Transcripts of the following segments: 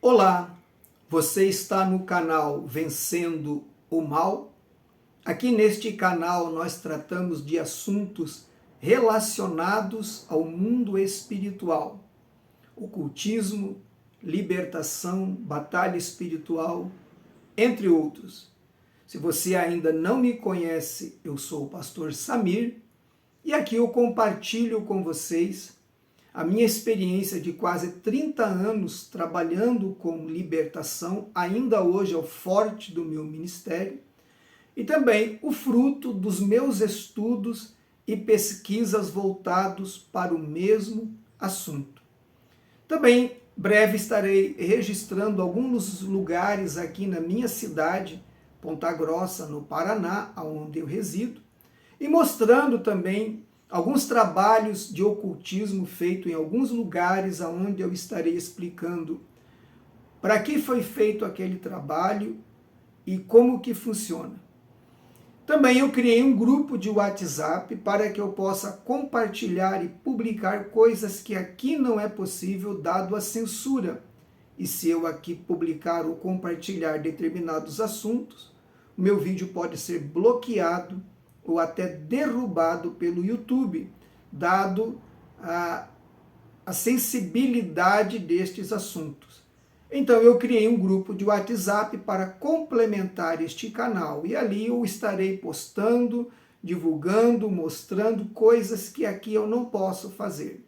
Olá, você está no canal Vencendo o Mal? Aqui neste canal nós tratamos de assuntos relacionados ao mundo espiritual, ocultismo, libertação, batalha espiritual, entre outros. Se você ainda não me conhece, eu sou o pastor Samir e aqui eu compartilho com vocês a minha experiência de quase 30 anos trabalhando com libertação, ainda hoje é o forte do meu ministério, e também o fruto dos meus estudos e pesquisas voltados para o mesmo assunto. Também breve estarei registrando alguns lugares aqui na minha cidade, Ponta Grossa, no Paraná, onde eu resido, e mostrando também alguns trabalhos de ocultismo feito em alguns lugares onde eu estarei explicando para que foi feito aquele trabalho e como que funciona. Também eu criei um grupo de WhatsApp para que eu possa compartilhar e publicar coisas que aqui não é possível dado a censura. E se eu aqui publicar ou compartilhar determinados assuntos, o meu vídeo pode ser bloqueado ou até derrubado pelo YouTube, dado a sensibilidade destes assuntos. Então eu criei um grupo de WhatsApp para complementar este canal e ali eu estarei postando, divulgando, mostrando coisas que aqui eu não posso fazer.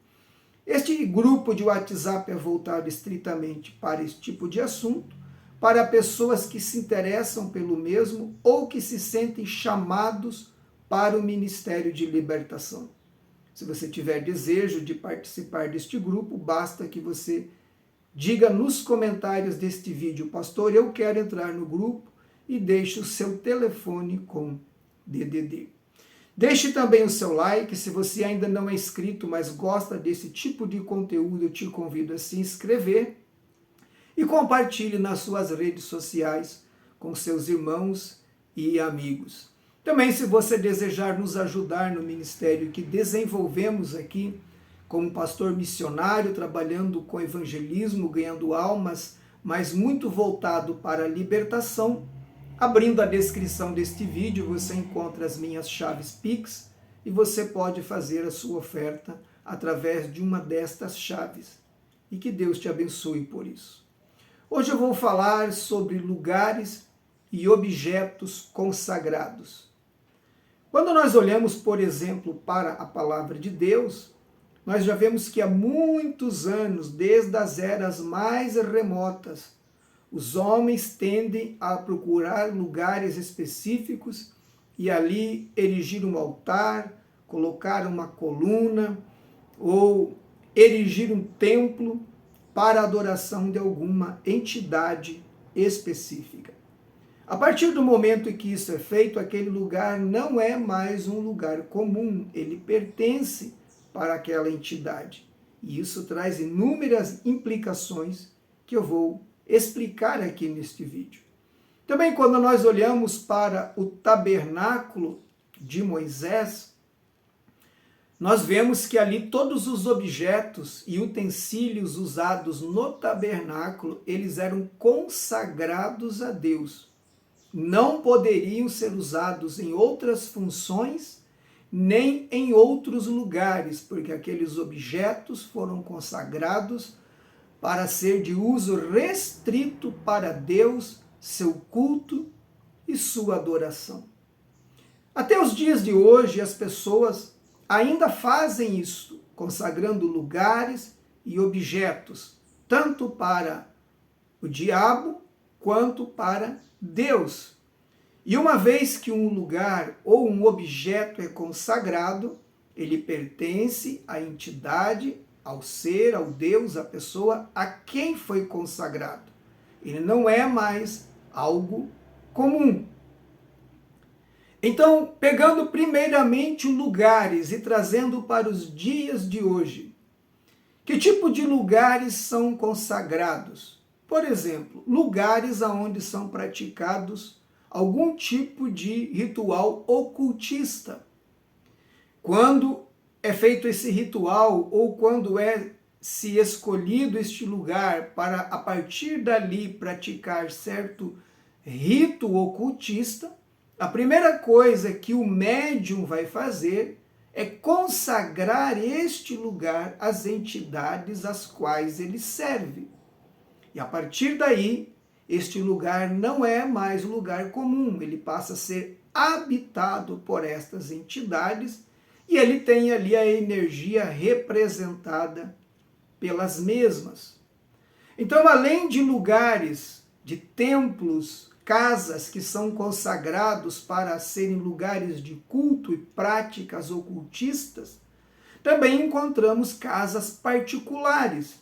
Este grupo de WhatsApp é voltado estritamente para esse tipo de assunto, para pessoas que se interessam pelo mesmo ou que se sentem chamados para o Ministério de Libertação. Se você tiver desejo de participar deste grupo, basta que você diga nos comentários deste vídeo: pastor, eu quero entrar no grupo, e deixe o seu telefone com DDD. Deixe também o seu like, se você ainda não é inscrito, mas gosta desse tipo de conteúdo, eu te convido a se inscrever e compartilhe nas suas redes sociais com seus irmãos e amigos. Também, se você desejar nos ajudar no ministério que desenvolvemos aqui, como pastor missionário, trabalhando com evangelismo, ganhando almas, mas muito voltado para a libertação, abrindo a descrição deste vídeo, você encontra as minhas chaves Pix e você pode fazer a sua oferta através de uma destas chaves. E que Deus te abençoe por isso. Hoje eu vou falar sobre lugares e objetos consagrados. Quando nós olhamos, por exemplo, para a palavra de Deus, nós já vemos que há muitos anos, desde as eras mais remotas, os homens tendem a procurar lugares específicos e ali erigir um altar, colocar uma coluna ou erigir um templo para a adoração de alguma entidade específica. A partir do momento em que isso é feito, aquele lugar não é mais um lugar comum, ele pertence para aquela entidade. E isso traz inúmeras implicações que eu vou explicar aqui neste vídeo. Também quando nós olhamos para o tabernáculo de Moisés, nós vemos que ali todos os objetos e utensílios usados no tabernáculo, eles eram consagrados a Deus. Não poderiam ser usados em outras funções, nem em outros lugares, porque aqueles objetos foram consagrados para ser de uso restrito para Deus, seu culto e sua adoração. Até os dias de hoje, as pessoas ainda fazem isso, consagrando lugares e objetos, tanto para o diabo quanto para Deus. E uma vez que um lugar ou um objeto é consagrado, ele pertence à entidade, ao ser, ao Deus, à pessoa a quem foi consagrado. Ele não é mais algo comum. Então, pegando primeiramente lugares e trazendo para os dias de hoje, que tipo de lugares são consagrados? Por exemplo, lugares onde são praticados algum tipo de ritual ocultista. Quando é feito esse ritual ou quando é se escolhido este lugar para, a partir dali, praticar certo rito ocultista, a primeira coisa que o médium vai fazer é consagrar este lugar às entidades às quais ele serve. E a partir daí, este lugar não é mais um lugar comum, ele passa a ser habitado por estas entidades e ele tem ali a energia representada pelas mesmas. Então, além de lugares, de templos, casas que são consagrados para serem lugares de culto e práticas ocultistas, também encontramos casas particulares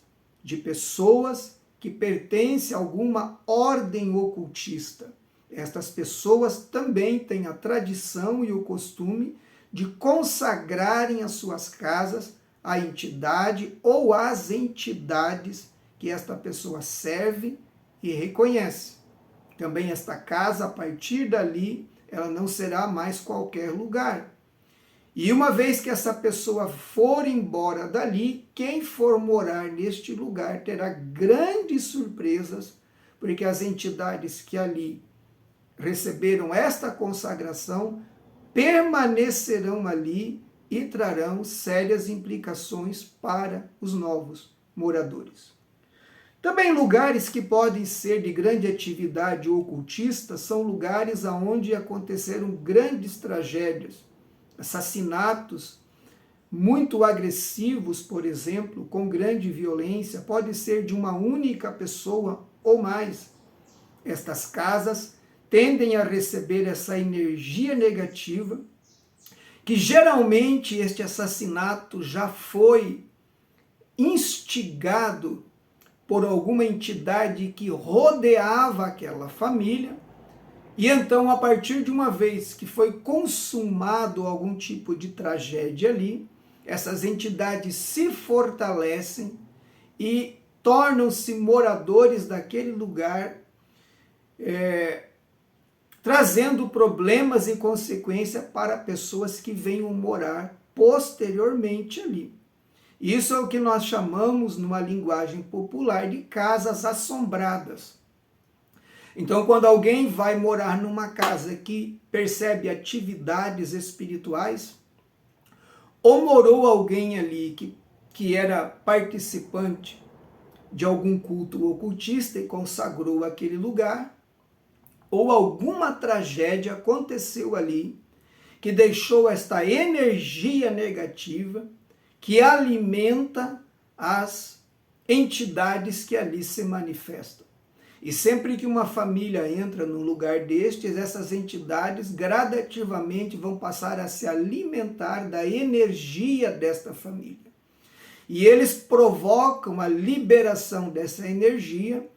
de pessoas que pertencem a alguma ordem ocultista. Estas pessoas também têm a tradição e o costume de consagrarem as suas casas à entidade ou às entidades que esta pessoa serve e reconhece. Também esta casa, a partir dali, ela não será mais qualquer lugar. E uma vez que essa pessoa for embora dali, quem for morar neste lugar terá grandes surpresas, porque as entidades que ali receberam esta consagração permanecerão ali e trarão sérias implicações para os novos moradores. Também lugares que podem ser de grande atividade ocultista são lugares onde aconteceram grandes tragédias, assassinatos muito agressivos, por exemplo, com grande violência, pode ser de uma única pessoa ou mais. Estas casas tendem a receber essa energia negativa, que geralmente este assassinato já foi instigado por alguma entidade que rodeava aquela família, e então, a partir de uma vez que foi consumado algum tipo de tragédia ali, essas entidades se fortalecem e tornam-se moradores daquele lugar, trazendo problemas e consequências para pessoas que venham morar posteriormente ali. Isso é o que nós chamamos, numa linguagem popular, de casas assombradas. Então, quando alguém vai morar numa casa que percebe atividades espirituais, ou morou alguém ali que era participante de algum culto ocultista e consagrou aquele lugar, ou alguma tragédia aconteceu ali que deixou esta energia negativa que alimenta as entidades que ali se manifestam. E sempre que uma família entra num lugar destes, essas entidades gradativamente vão passar a se alimentar da energia desta família. E eles provocam a liberação dessa energia,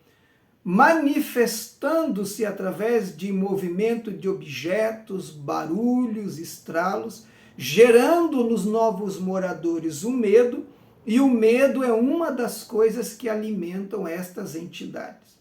manifestando-se através de movimento de objetos, barulhos, estralos, gerando nos novos moradores o medo, e o medo é uma das coisas que alimentam estas entidades.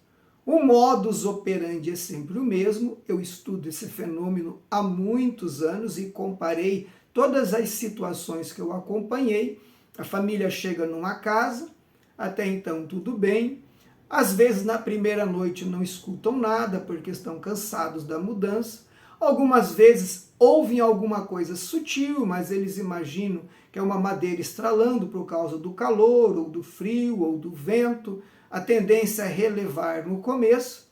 O modus operandi é sempre o mesmo. Eu estudo esse fenômeno há muitos anos e comparei todas as situações que eu acompanhei. A família chega numa casa, até então tudo bem. Às vezes na primeira noite não escutam nada porque estão cansados da mudança. Algumas vezes ouvem alguma coisa sutil, mas eles imaginam que é uma madeira estralando por causa do calor, ou do frio, ou do vento. A tendência é relevar no começo,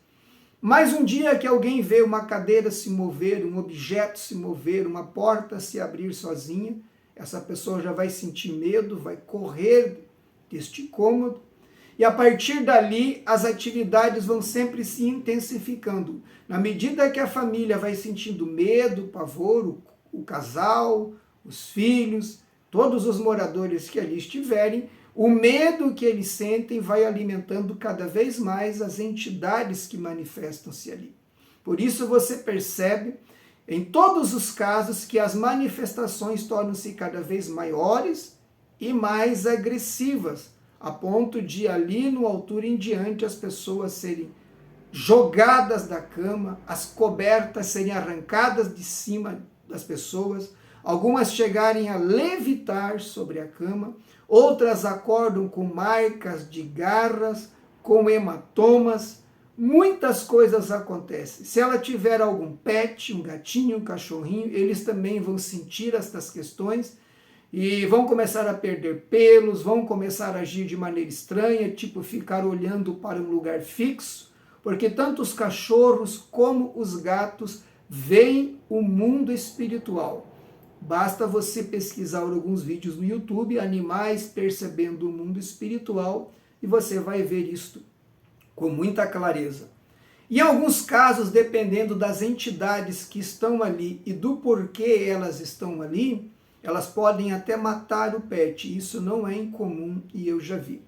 mas um dia que alguém vê uma cadeira se mover, um objeto se mover, uma porta se abrir sozinha, essa pessoa já vai sentir medo, vai correr deste cômodo, e a partir dali as atividades vão sempre se intensificando. Na medida que a família vai sentindo medo, pavor, o casal, os filhos, todos os moradores que ali estiverem, o medo que eles sentem vai alimentando cada vez mais as entidades que manifestam-se ali. Por isso você percebe, em todos os casos, que as manifestações tornam-se cada vez maiores e mais agressivas, a ponto de ali no altura em diante as pessoas serem jogadas da cama, as cobertas serem arrancadas de cima das pessoas, algumas chegarem a levitar sobre a cama, outras acordam com marcas de garras, com hematomas, muitas coisas acontecem. Se ela tiver algum pet, um gatinho, um cachorrinho, eles também vão sentir estas questões e vão começar a perder pelos, vão começar a agir de maneira estranha, tipo ficar olhando para um lugar fixo, porque tanto os cachorros como os gatos veem o mundo espiritual. Basta você pesquisar alguns vídeos no YouTube, animais percebendo o mundo espiritual, e você vai ver isto com muita clareza. Em alguns casos, dependendo das entidades que estão ali e do porquê elas estão ali, elas podem até matar o pet. Isso não é incomum e eu já vi.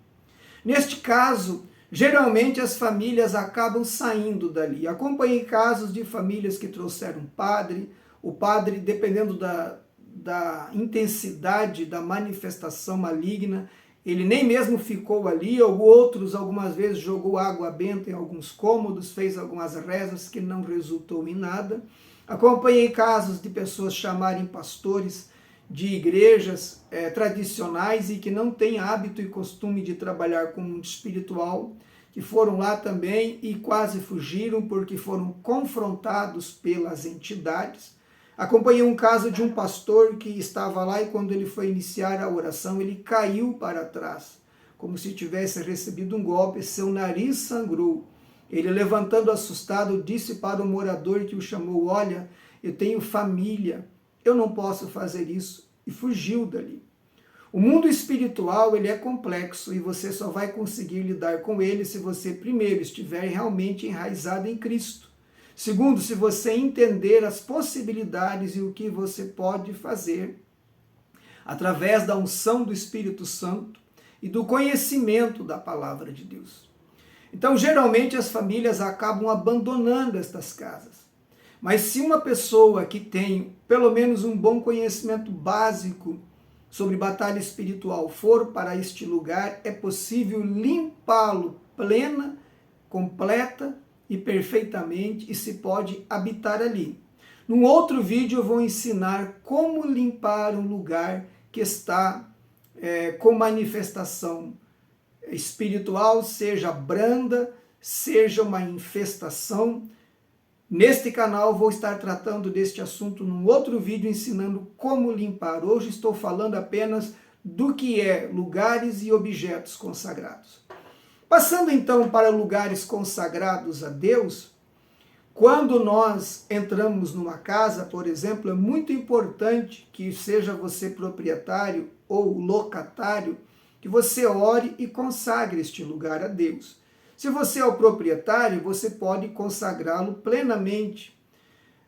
Neste caso, geralmente as famílias acabam saindo dali. Acompanhei casos de famílias que trouxeram um padre. O padre, dependendo da intensidade da manifestação maligna, ele nem mesmo ficou ali, ou outros algumas vezes jogou água benta em alguns cômodos, fez algumas rezas que não resultou em nada. Acompanhei casos de pessoas chamarem pastores de igrejas tradicionais e que não têm hábito e costume de trabalhar com o mundo espiritual, que foram lá também e quase fugiram porque foram confrontados pelas entidades. Acompanhei um caso de um pastor que estava lá e quando ele foi iniciar a oração, ele caiu para trás, como se tivesse recebido um golpe, seu nariz sangrou. Ele, levantando assustado, disse para o morador que o chamou: olha, eu tenho família, eu não posso fazer isso, e fugiu dali. O mundo espiritual, ele é complexo e você só vai conseguir lidar com ele se você primeiro estiver realmente enraizado em Cristo. Segundo, se você entender as possibilidades e o que você pode fazer através da unção do Espírito Santo e do conhecimento da palavra de Deus. Então, geralmente as famílias acabam abandonando estas casas. Mas se uma pessoa que tem pelo menos um bom conhecimento básico sobre batalha espiritual for para este lugar, é possível limpá-lo plena, completa e perfeitamente, e se pode habitar ali. Num outro vídeo eu vou ensinar como limpar um lugar que está com manifestação espiritual, seja branda, seja uma infestação. Neste canal vou estar tratando deste assunto num outro vídeo ensinando como limpar. Hoje estou falando apenas do que é lugares e objetos consagrados. Passando então para lugares consagrados a Deus, quando nós entramos numa casa, por exemplo, é muito importante que seja você proprietário ou locatário, que você ore e consagre este lugar a Deus. Se você é o proprietário, você pode consagrá-lo plenamente,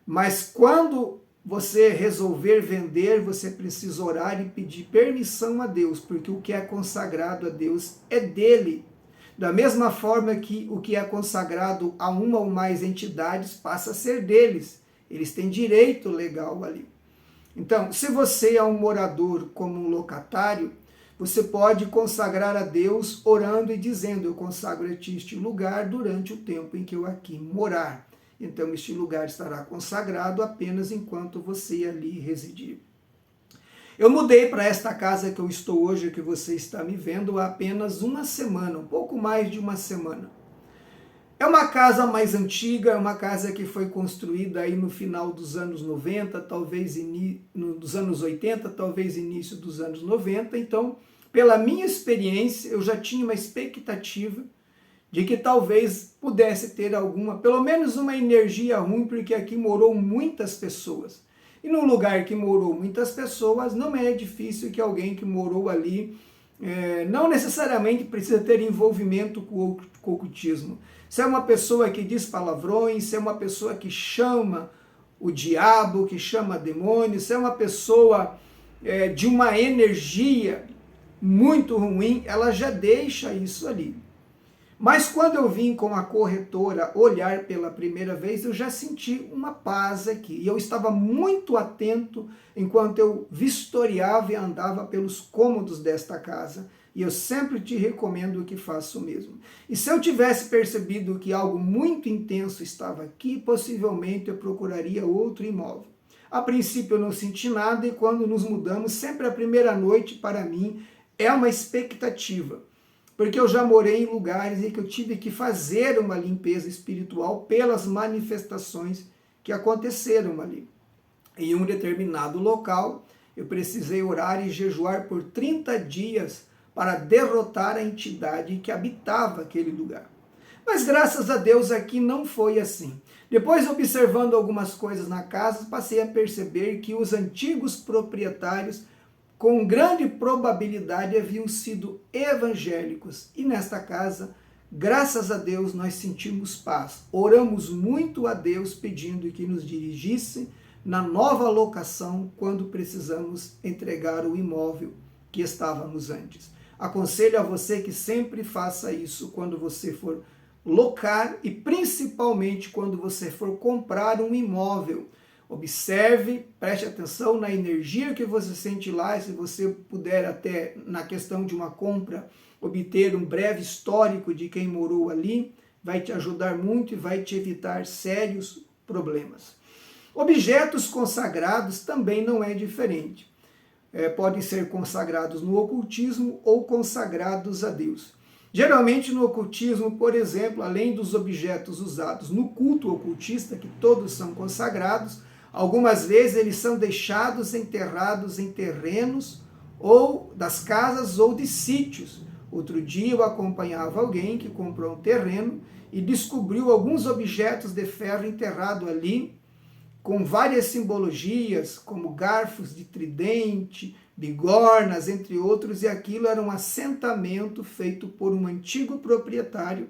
mas quando você resolver vender, você precisa orar e pedir permissão a Deus, porque o que é consagrado a Deus é dele. Da mesma forma que o que é consagrado a uma ou mais entidades passa a ser deles. Eles têm direito legal ali. Então, se você é um morador como um locatário, você pode consagrar a Deus orando e dizendo: eu consagro a ti este lugar durante o tempo em que eu aqui morar. Então, este lugar estará consagrado apenas enquanto você ali residir. Eu mudei para esta casa que eu estou hoje, que você está me vendo, há apenas uma semana, um pouco mais de uma semana. É uma casa mais antiga, é uma casa que foi construída aí no final dos anos 90, talvez dos anos 80, talvez início dos anos 90. Então, pela minha experiência, eu já tinha uma expectativa de que talvez pudesse ter alguma, pelo menos uma energia ruim, porque aqui morou muitas pessoas. E num lugar que morou muitas pessoas, não é difícil que alguém que morou ali não necessariamente precisa ter envolvimento com o ocultismo. Se é uma pessoa que diz palavrões, se é uma pessoa que chama o diabo, que chama demônio, se é uma pessoa de uma energia muito ruim, ela já deixa isso ali. Mas quando eu vim com a corretora olhar pela primeira vez, eu já senti uma paz aqui. E eu estava muito atento enquanto eu vistoriava e andava pelos cômodos desta casa. E eu sempre te recomendo que faça o mesmo. E se eu tivesse percebido que algo muito intenso estava aqui, possivelmente eu procuraria outro imóvel. A princípio eu não senti nada e quando nos mudamos, sempre a primeira noite para mim é uma expectativa, porque eu já morei em lugares em que eu tive que fazer uma limpeza espiritual pelas manifestações que aconteceram ali. Em um determinado local, eu precisei orar e jejuar por 30 dias para derrotar a entidade que habitava aquele lugar. Mas graças a Deus aqui não foi assim. Depois, observando algumas coisas na casa, passei a perceber que os antigos proprietários, com grande probabilidade, haviam sido evangélicos. E nesta casa, graças a Deus, nós sentimos paz. Oramos muito a Deus pedindo que nos dirigisse na nova locação quando precisamos entregar o imóvel que estávamos antes. Aconselho a você que sempre faça isso quando você for locar e principalmente quando você for comprar um imóvel. Observe, preste atenção na energia que você sente lá, e se você puder até na questão de uma compra obter um breve histórico de quem morou ali, vai te ajudar muito e vai te evitar sérios problemas. Objetos consagrados também não é diferente. Podem ser consagrados no ocultismo ou consagrados a Deus. Geralmente no ocultismo, por exemplo, além dos objetos usados no culto ocultista, que todos são consagrados, algumas vezes eles são deixados enterrados em terrenos ou das casas ou de sítios. Outro dia eu acompanhava alguém que comprou um terreno e descobriu alguns objetos de ferro enterrado ali, com várias simbologias, como garfos de tridente, bigornas, entre outros, e aquilo era um assentamento feito por um antigo proprietário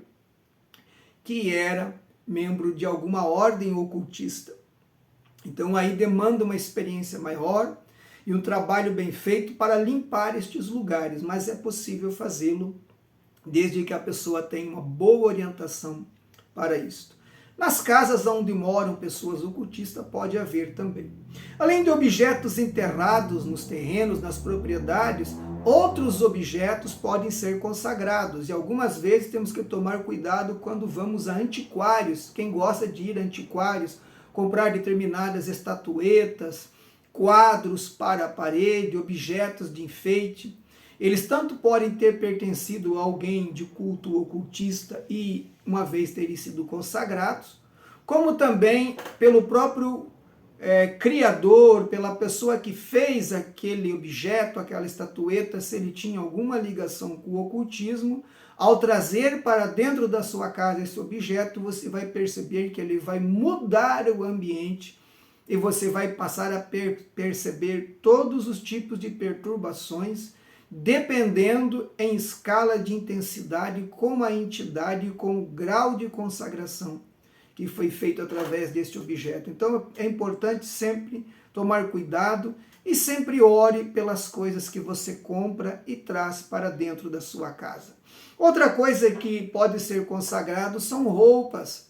que era membro de alguma ordem ocultista. Então aí demanda uma experiência maior e um trabalho bem feito para limpar estes lugares, mas é possível fazê-lo desde que a pessoa tenha uma boa orientação para isto. Nas casas onde moram pessoas ocultistas pode haver também. Além de objetos enterrados nos terrenos, nas propriedades, outros objetos podem ser consagrados. E algumas vezes temos que tomar cuidado quando vamos a antiquários. Quem gosta de ir a antiquários, comprar determinadas estatuetas, quadros para a parede, objetos de enfeite. Eles tanto podem ter pertencido a alguém de culto ocultista e uma vez terem sido consagrados, como também pelo próprio criador, pela pessoa que fez aquele objeto, aquela estatueta, se ele tinha alguma ligação com o ocultismo. Ao trazer para dentro da sua casa esse objeto, você vai perceber que ele vai mudar o ambiente e você vai passar a perceber todos os tipos de perturbações, dependendo em escala de intensidade, com a entidade e com o grau de consagração que foi feito através deste objeto. Então é importante sempre tomar cuidado e sempre ore pelas coisas que você compra e traz para dentro da sua casa. Outra coisa que pode ser consagrado são roupas.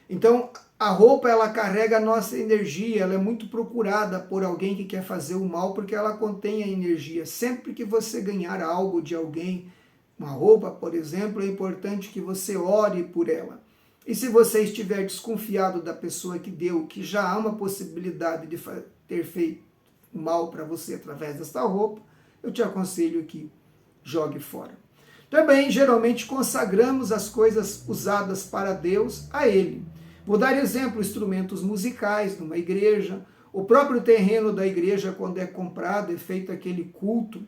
Então a roupa, ela carrega a nossa energia, ela é muito procurada por alguém que quer fazer o mal, porque ela contém a energia. Sempre que você ganhar algo de alguém, uma roupa, por exemplo, é importante que você ore por ela. E se você estiver desconfiado da pessoa que deu, que já há uma possibilidade de ter feito mal para você através dessa roupa, eu te aconselho que jogue fora. Também, geralmente, consagramos as coisas usadas para Deus a Ele. Vou dar exemplo, instrumentos musicais numa igreja, o próprio terreno da igreja, quando é comprado, é feito aquele culto,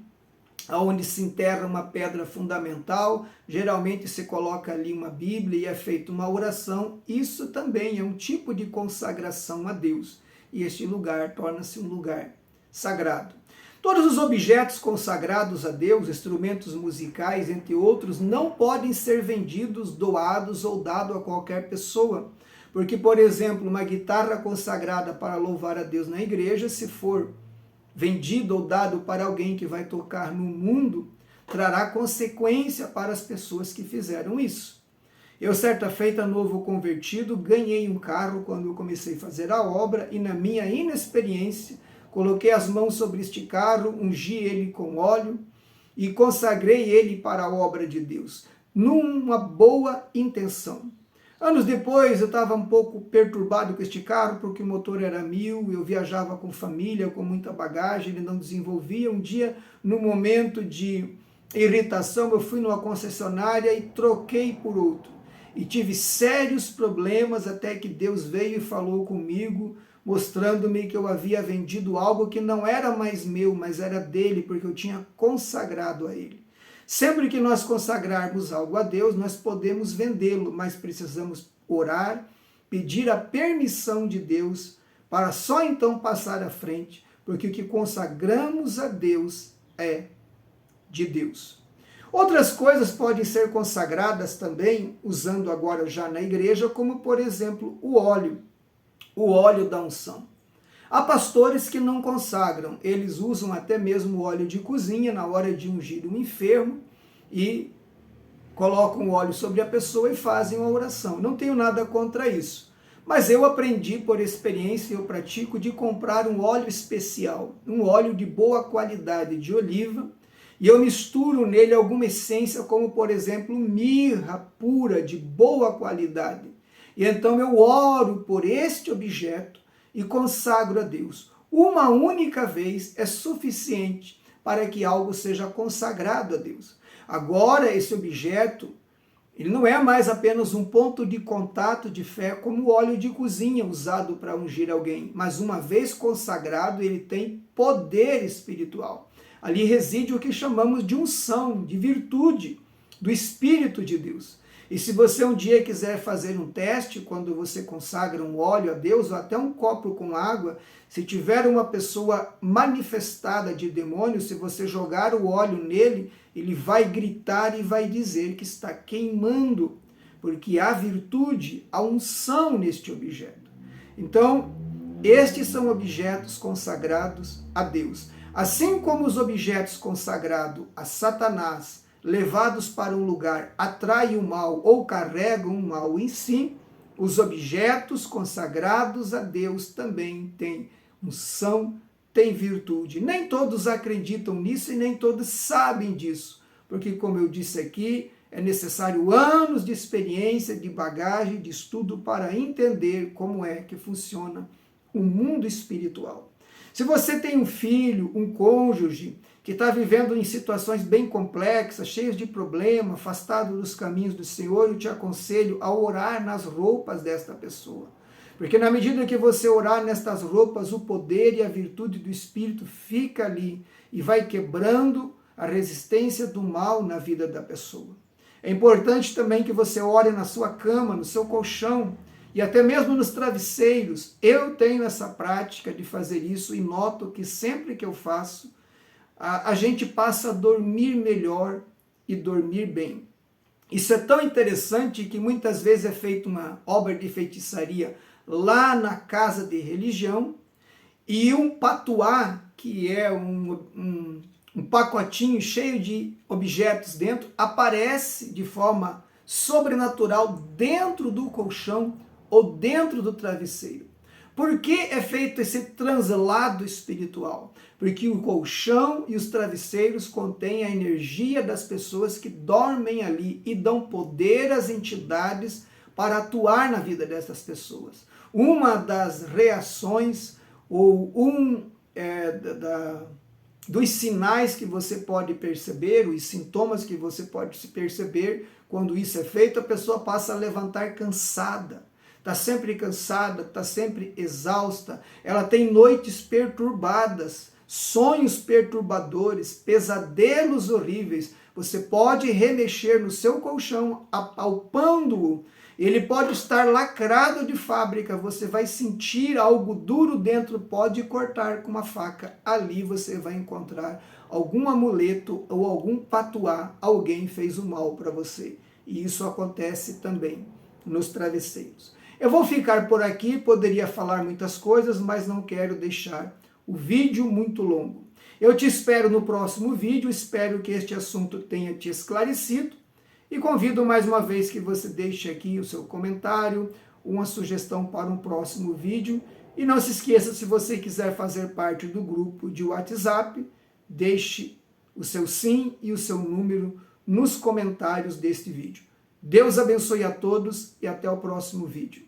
onde se enterra uma pedra fundamental, geralmente se coloca ali uma Bíblia e é feita uma oração. Isso também é um tipo de consagração a Deus, e este lugar torna-se um lugar sagrado. Todos os objetos consagrados a Deus, instrumentos musicais, entre outros, não podem ser vendidos, doados ou dados a qualquer pessoa. Porque, por exemplo, uma guitarra consagrada para louvar a Deus na igreja, se for vendido ou dado para alguém que vai tocar no mundo, trará consequência para as pessoas que fizeram isso. Eu, certa feita, novo convertido, ganhei um carro quando eu comecei a fazer a obra e, na minha inexperiência, coloquei as mãos sobre este carro, ungi ele com óleo e consagrei ele para a obra de Deus, numa boa intenção. Anos depois, eu estava um pouco perturbado com este carro, porque o motor era 1000, eu viajava com família, com muita bagagem, ele não desenvolvia. Um dia, no momento de irritação, eu fui numa concessionária e troquei por outro. E tive sérios problemas até que Deus veio e falou comigo, mostrando-me que eu havia vendido algo que não era mais meu, mas era dele, porque eu tinha consagrado a ele. Sempre que nós consagrarmos algo a Deus, nós podemos vendê-lo, mas precisamos orar, pedir a permissão de Deus, para só então passar à frente, porque o que consagramos a Deus é de Deus. Outras coisas podem ser consagradas também, usando agora já na igreja, como por exemplo o óleo da unção. Há pastores que não consagram, eles usam até mesmo óleo de cozinha na hora de ungir um enfermo e colocam o óleo sobre a pessoa e fazem uma oração. Não tenho nada contra isso, mas eu aprendi por experiência, eu pratico, de comprar um óleo especial, um óleo de boa qualidade de oliva, e eu misturo nele alguma essência, como por exemplo mirra pura de boa qualidade. E então eu oro por este objeto e consagro a Deus. Uma única vez é suficiente para que algo seja consagrado a Deus. Agora, esse objeto, ele não é mais apenas um ponto de contato de fé, como o óleo de cozinha usado para ungir alguém, mas uma vez consagrado, ele tem poder espiritual. Ali reside o que chamamos de unção, de virtude do Espírito de Deus. E se você um dia quiser fazer um teste, quando você consagra um óleo a Deus, ou até um copo com água, se tiver uma pessoa manifestada de demônio, se você jogar o óleo nele, ele vai gritar e vai dizer que está queimando, porque há virtude, há unção neste objeto. Então, estes são objetos consagrados a Deus. Assim como os objetos consagrados a Satanás, levados para um lugar, atraem o mal ou carregam o mal em si, os objetos consagrados a Deus também têm unção, têm virtude. Nem todos acreditam nisso e nem todos sabem disso, porque, como eu disse aqui, é necessário anos de experiência, de bagagem, de estudo para entender como é que funciona o mundo espiritual. Se você tem um filho, um cônjuge, que está vivendo em situações bem complexas, cheias de problemas, afastado dos caminhos do Senhor, eu te aconselho a orar nas roupas desta pessoa. Porque na medida que você orar nestas roupas, o poder e a virtude do Espírito fica ali e vai quebrando a resistência do mal na vida da pessoa. É importante também que você ore na sua cama, no seu colchão, e até mesmo nos travesseiros. Eu tenho essa prática de fazer isso e noto que sempre que eu faço, a gente passa a dormir melhor e dormir bem. Isso é tão interessante que muitas vezes é feita uma obra de feitiçaria lá na casa de religião e um patuá, que é um pacotinho cheio de objetos dentro, aparece de forma sobrenatural dentro do colchão ou dentro do travesseiro. Por que é feito esse translado espiritual? Porque o colchão e os travesseiros contêm a energia das pessoas que dormem ali e dão poder às entidades para atuar na vida dessas pessoas. Uma das reações ou dos sinais que você pode perceber, os sintomas que você pode perceber quando isso é feito, a pessoa passa a levantar cansada. Está sempre cansada, está sempre exausta, ela tem noites perturbadas, sonhos perturbadores, pesadelos horríveis. Você pode remexer no seu colchão, apalpando-o. Ele pode estar lacrado de fábrica, você vai sentir algo duro dentro, pode cortar com uma faca. Ali você vai encontrar algum amuleto ou algum patuá, alguém fez o mal para você. E isso acontece também nos travesseiros. Eu vou ficar por aqui, poderia falar muitas coisas, mas não quero deixar o vídeo muito longo. Eu te espero no próximo vídeo, espero que este assunto tenha te esclarecido e convido mais uma vez que você deixe aqui o seu comentário, uma sugestão para um próximo vídeo e não se esqueça, se você quiser fazer parte do grupo de WhatsApp, deixe o seu sim e o seu número nos comentários deste vídeo. Deus abençoe a todos e até o próximo vídeo.